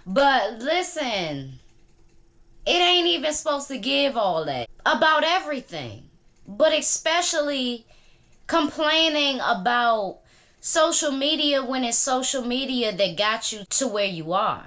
But listen, it ain't even supposed to give all that about everything, but especially complaining about social media when it's social media that got you to where you are.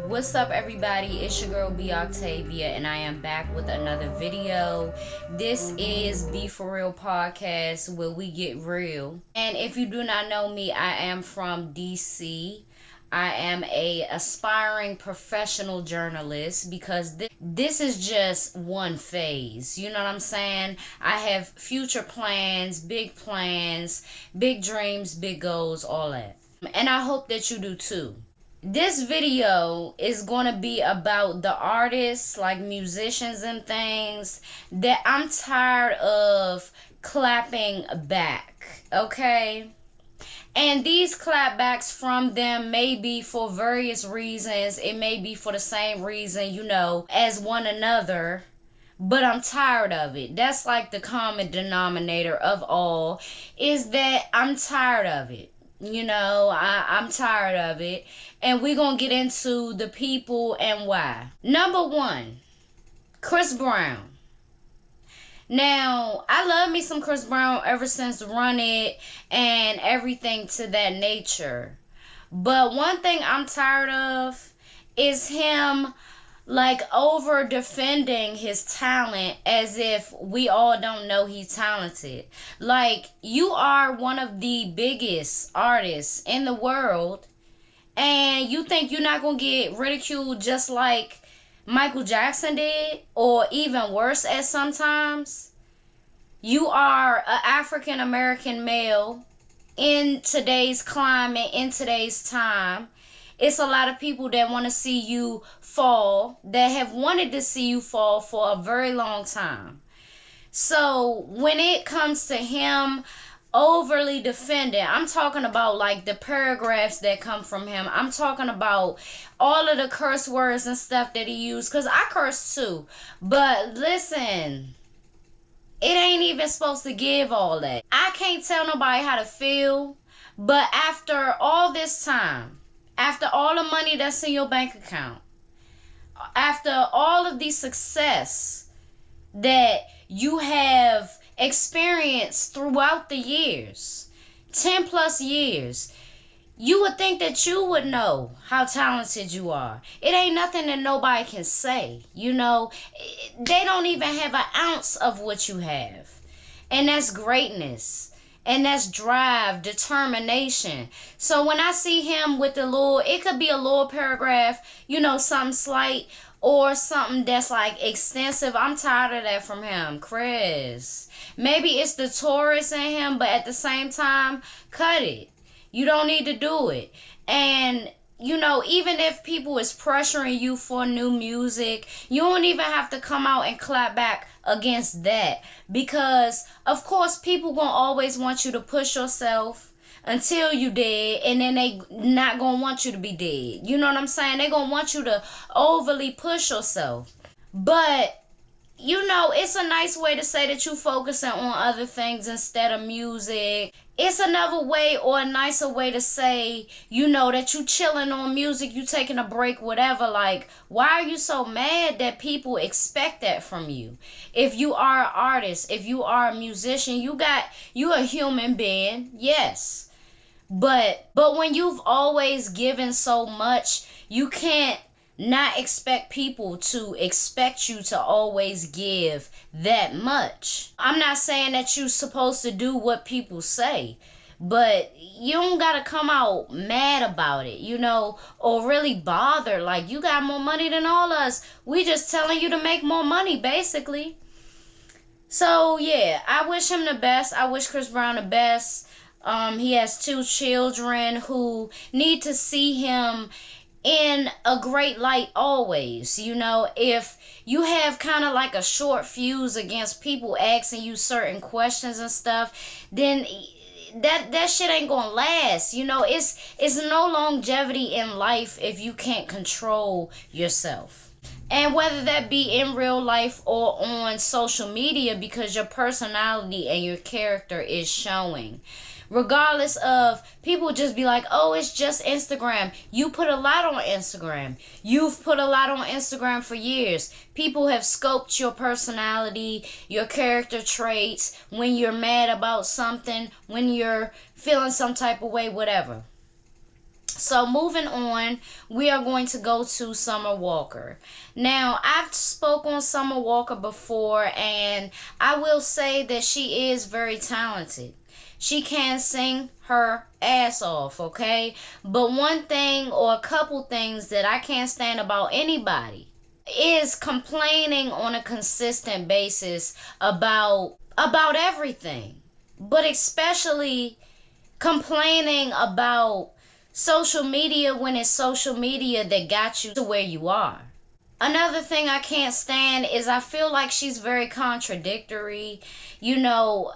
What's up, everybody? It's your girl B Octavia, and I am back with another video. This is B4REAL Podcast, where we get real. And if you do not know me, I am from DC. I am a aspiring professional journalist because this is just one phase. You know what I'm saying? I have future plans, big dreams, big goals, all that. And I hope that you do too. This video is going to be about the artists, like musicians and things, that I'm tired of clapping back, okay? And these clapbacks from them may be for various reasons. It may be for the same reason, as one another. But I'm tired of it. That's like the common denominator of all, is that I'm tired of it. I'm tired of it. And we're going to get into the people and why. Number one, Chris Brown. Now, I love me some Chris Brown ever since Run It and everything to that nature. But one thing I'm tired of is him over defending his talent as if we all don't know he's talented. You are one of the biggest artists in the world, and you think you're not going to get ridiculed just like Michael Jackson did, or even worse at sometimes? You are an African American male in today's climate, in today's time. It's a lot of people that want to see you fall, that have wanted to see you fall for a very long time. So when it comes to him overly defending, I'm talking about the paragraphs that come from him. I'm talking about all of the curse words and stuff that he used, because I curse too. But listen, it ain't even supposed to give all that. I can't tell nobody how to feel, but after all this time, after all the money that's in your bank account, after all of the success that you have experienced throughout the years, 10 plus years, you would think that you would know how talented you are. It ain't nothing that nobody can say. They don't even have an ounce of what you have. And that's greatness. And that's drive, determination. So when I see him with it could be a little paragraph, something slight, or something that's extensive. I'm tired of that from him, Chris. Maybe it's the tourist in him, but at the same time, cut it. You don't need to do it. And even if people is pressuring you for new music, you don't even have to come out and clap back against that. Because, of course, people gonna always want you to push yourself until you dead, and then they not gonna want you to be dead. You know what I'm saying? They gonna want you to overly push yourself. But it's a nice way to say that you focusing on other things instead of music. It's another way, or a nicer way to say, that you chilling on music, you taking a break, whatever. Why are you so mad that people expect that from you? If you are an artist, if you are a musician, you a human being, yes. But when you've always given so much, you can't not expect people to expect you to always give that much. I'm not saying that you're supposed to do what people say, but you don't gotta come out mad about it, or really bothered. You got more money than all us. We just telling you to make more money, basically. So yeah, I wish him the best. I wish Chris Brown the best. He has 2 children who need to see him in a great light always. If you have kind of a short fuse against people asking you certain questions and stuff, then that shit ain't gonna last. It's no longevity in life if you can't control yourself. And whether that be in real life or on social media, because your personality and your character is showing. Regardless of, people just be like, oh, it's just Instagram. You put a lot on Instagram. You've put a lot on Instagram for years. People have scoped your personality, your character traits, when you're mad about something, when you're feeling some type of way, whatever. So moving on, we are going to go to Summer Walker. Now, I've spoke on Summer Walker before, and I will say that she is very talented. She can sing her ass off, okay? But one thing or a couple things that I can't stand about anybody is complaining on a consistent basis about everything. But especially complaining about social media when it's social media that got you to where you are. Another thing I can't stand is I feel like she's very contradictory. You know,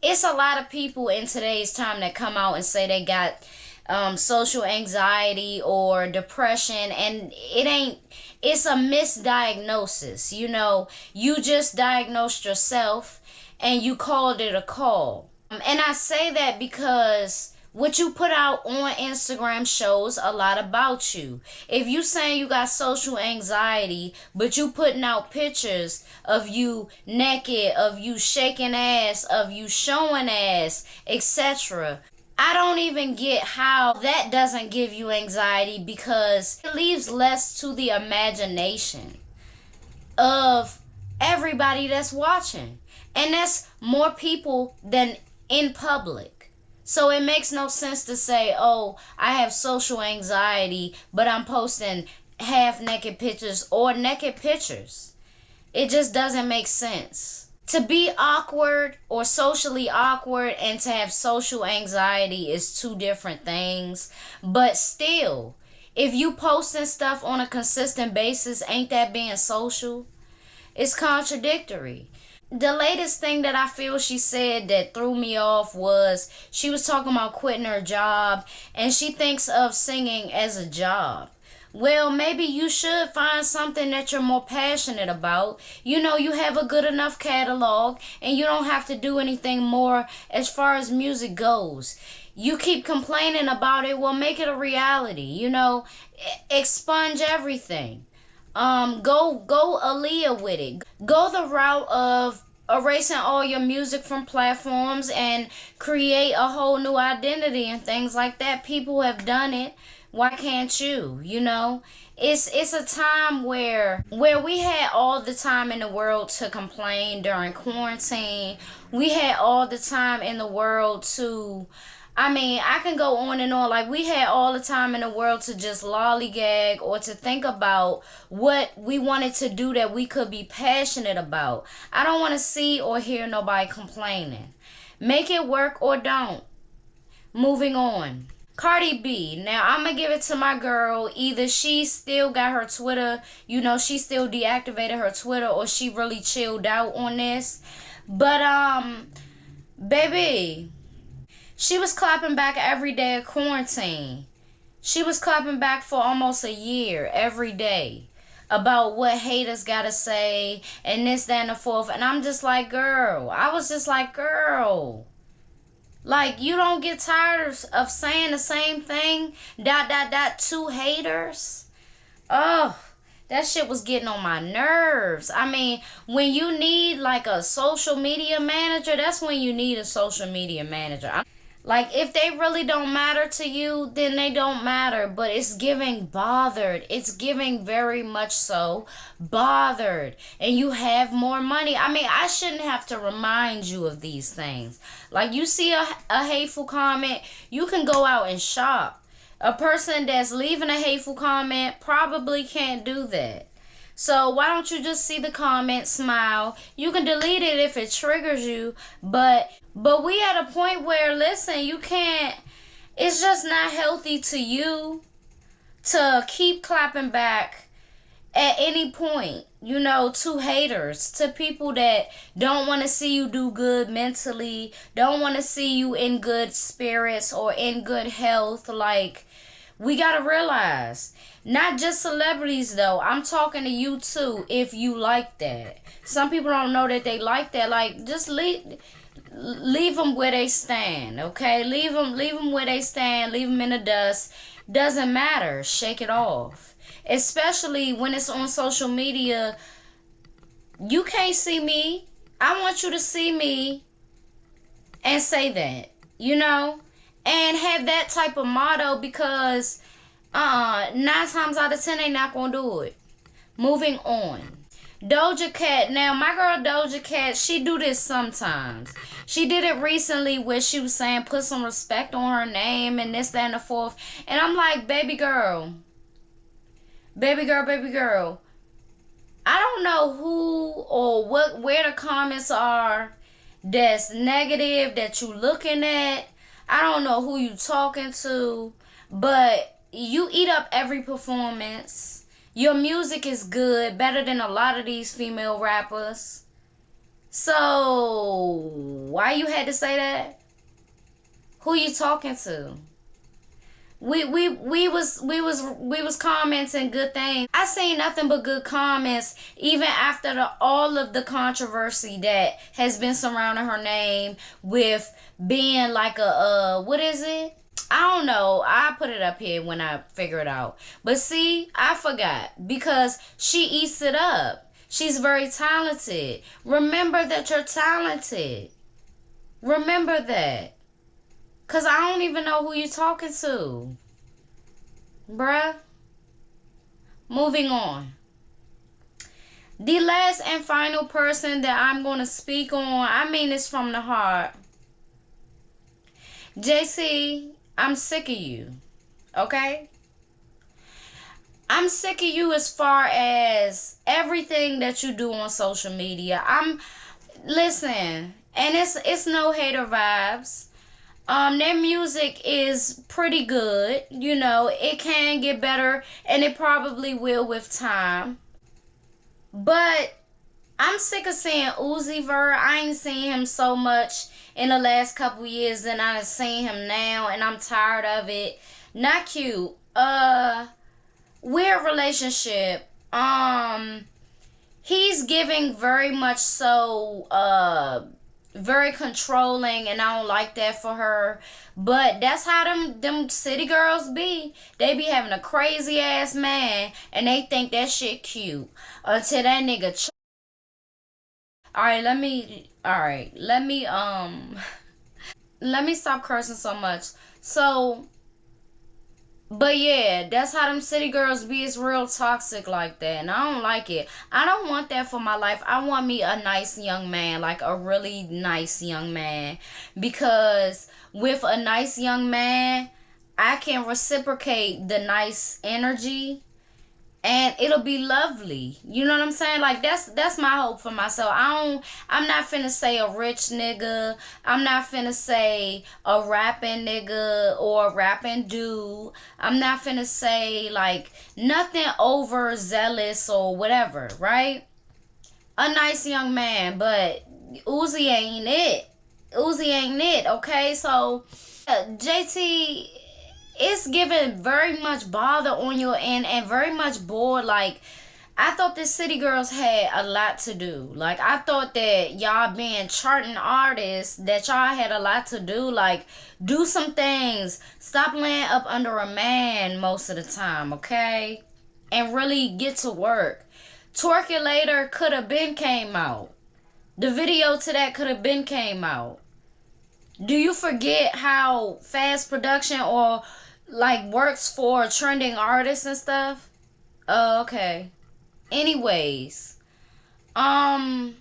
it's a lot of people in today's time that come out and say they got social anxiety or depression, and it's a misdiagnosis. You know, you just diagnosed yourself and you called it a call. And I say that because what you put out on Instagram shows a lot about you. If you saying you got social anxiety, but you putting out pictures of you naked, of you shaking ass, of you showing ass, etc., I don't even get how that doesn't give you anxiety, because it leaves less to the imagination of everybody that's watching. And that's more people than in public. So it makes no sense to say, oh, I have social anxiety, but I'm posting half naked pictures or naked pictures. It just doesn't make sense. To be awkward or socially awkward and to have social anxiety is two different things. But still, if you posting stuff on a consistent basis, ain't that being social? It's contradictory. The latest thing that I feel she said that threw me off was she was talking about quitting her job, and she thinks of singing as a job. Well, maybe you should find something that you're more passionate about. You know, you have a good enough catalog, and you don't have to do anything more as far as music goes. You keep complaining about it, well, make it a reality. You know, expunge everything. Go Aaliyah with it. Go the route of erasing all your music from platforms and create a whole new identity and things like that. People have done it. Why can't you? You know, it's a time where we had all the time in the world to complain during quarantine. We had all the time in the world to, I mean, I can go on and on. Like, we had all the time in the world to just lollygag or to think about what we wanted to do that we could be passionate about. I don't want to see or hear nobody complaining. Make it work or don't. Moving on. Cardi B. Now, I'm going to give it to my girl. Either she still got her Twitter, you know, she still deactivated her Twitter, or she really chilled out on this. But, baby, she was clapping back every day of quarantine. She was clapping back for almost a year every day about what haters gotta say and this, that, and the fourth. And I'm just like, girl. I was just like, girl. Like, you don't get tired of saying the same thing, ... to haters? Oh, that shit was getting on my nerves. I mean, when you need like a social media manager, that's when you need a social media manager. Like, if they really don't matter to you, then they don't matter. But it's giving bothered. It's giving very much so bothered. And you have more money. I mean, I shouldn't have to remind you of these things. Like, you see a hateful comment, you can go out and shop. A person that's leaving a hateful comment probably can't do that. So why don't you just see the comment, smile? You can delete it if it triggers you, but we at a point where, listen, you can't, it's just not healthy to you to keep clapping back at any point, you know, to haters, to people that don't want to see you do good mentally, don't want to see you in good spirits or in good health. Like, We gotta realize, not just celebrities though. I'm talking to you too. If you like that, some people don't know that they like that. Like, just leave them where they stand. Okay, leave them where they stand. Leave them in the dust. Doesn't matter. Shake it off. Especially when it's on social media. You can't see me. I want you to see me and say that, and have that type of motto, because 9 times out of 10 they not gonna do it. Moving on. Doja Cat. Now, my girl Doja Cat, she do this sometimes. She did it recently where she was saying put some respect on her name and this, that, and the fourth. And I'm like, baby girl. I don't know who or where the comments are that's negative that you looking at. I don't know who you talking to, but you eat up every performance. Your music is good, better than a lot of these female rappers. So why you had to say that? Who you talking to? We was commenting good things. I seen nothing but good comments, even after all of the controversy that has been surrounding her name with being like a what is it? I don't know. I put it up here when I figure it out. But see, I forgot, because she eats it up. She's very talented. Remember that you're talented. Remember that. Because I don't even know who you're talking to. Bruh. Moving on. The last and final person that I'm going to speak on, I mean this from the heart. JC, I'm sick of you. Okay? I'm sick of you as far as everything that you do on social media. Listen, and it's no hater vibes. Their music is pretty good. It can get better, and it probably will with time. But I'm sick of seeing Uzi Vert. I ain't seen him so much in the last couple years than I've seen him now, and I'm tired of it. Not cute. Weird relationship. He's giving very much so, very controlling, and I don't like that for her. But that's how them city girls be. They be having a crazy ass man, and they think that shit cute until that nigga. Let me stop cursing so much. So, but yeah, that's how them city girls be. It's real toxic like that, and I don't like it. I don't want that for my life. I want me a nice young man, like a really nice young man, because with a nice young man, I can reciprocate the nice energy, and it'll be lovely. You know what I'm saying? Like, that's my hope for myself. I'm not finna say a rich nigga. I'm not finna say a rapping nigga or a rapping dude. I'm not finna say like nothing overzealous or whatever, right? A nice young man, but Uzi ain't it. Uzi ain't it, okay? So JT, it's giving very much bother on your end and very much bored. Like, I thought the city girls had a lot to do. Like, I thought that y'all being charting artists, that y'all had a lot to do. Like, do some things. Stop laying up under a man most of the time, okay? And really get to work. Twerk It Later could have been came out. The video to that could have been came out. Do you forget how fast production or like works for trending artists and stuff? Oh, okay. Anyways, yeah,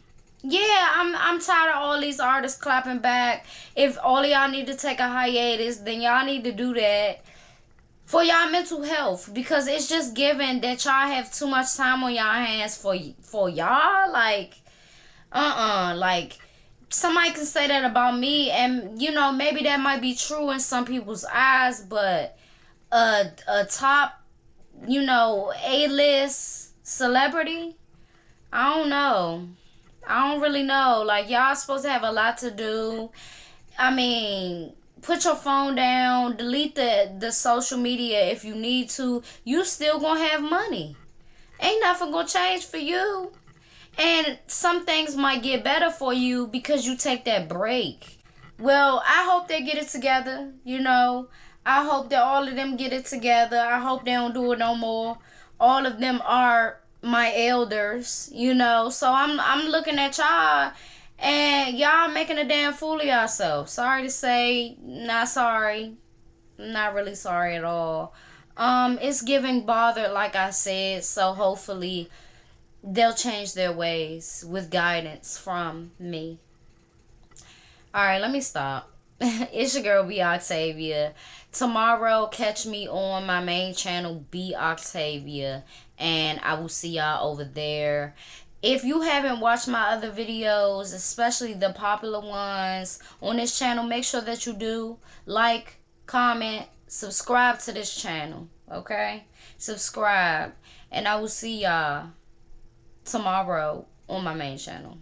I'm tired of all these artists clapping back. If all of y'all need to take a hiatus, then y'all need to do that for y'all mental health, because it's just given that y'all have too much time on y'all hands for y'all. Like, like, somebody can say that about me, and maybe that might be true in some people's eyes, but a top, A-list celebrity, I don't know. I don't really know. Like, y'all supposed to have a lot to do. I mean, put your phone down, delete the social media if you need to. You still gonna have money. Ain't nothing gonna change for you. And some things might get better for you because you take that break. Well, I hope they get it together, you know. I hope that all of them get it together. I hope they don't do it no more. All of them are my elders, you know. So I'm looking at y'all, and y'all making a damn fool of yourself. Sorry to say, not sorry. Not really sorry at all. It's giving bothered, like I said, so hopefully they'll change their ways with guidance from me. Alright, let me stop. It's your girl, B Octavia. Tomorrow, catch me on my main channel, B Octavia, and I will see y'all over there. If you haven't watched my other videos, especially the popular ones on this channel, make sure that you do. Like, comment, subscribe to this channel, okay? Subscribe, and I will see y'all tomorrow on my main channel.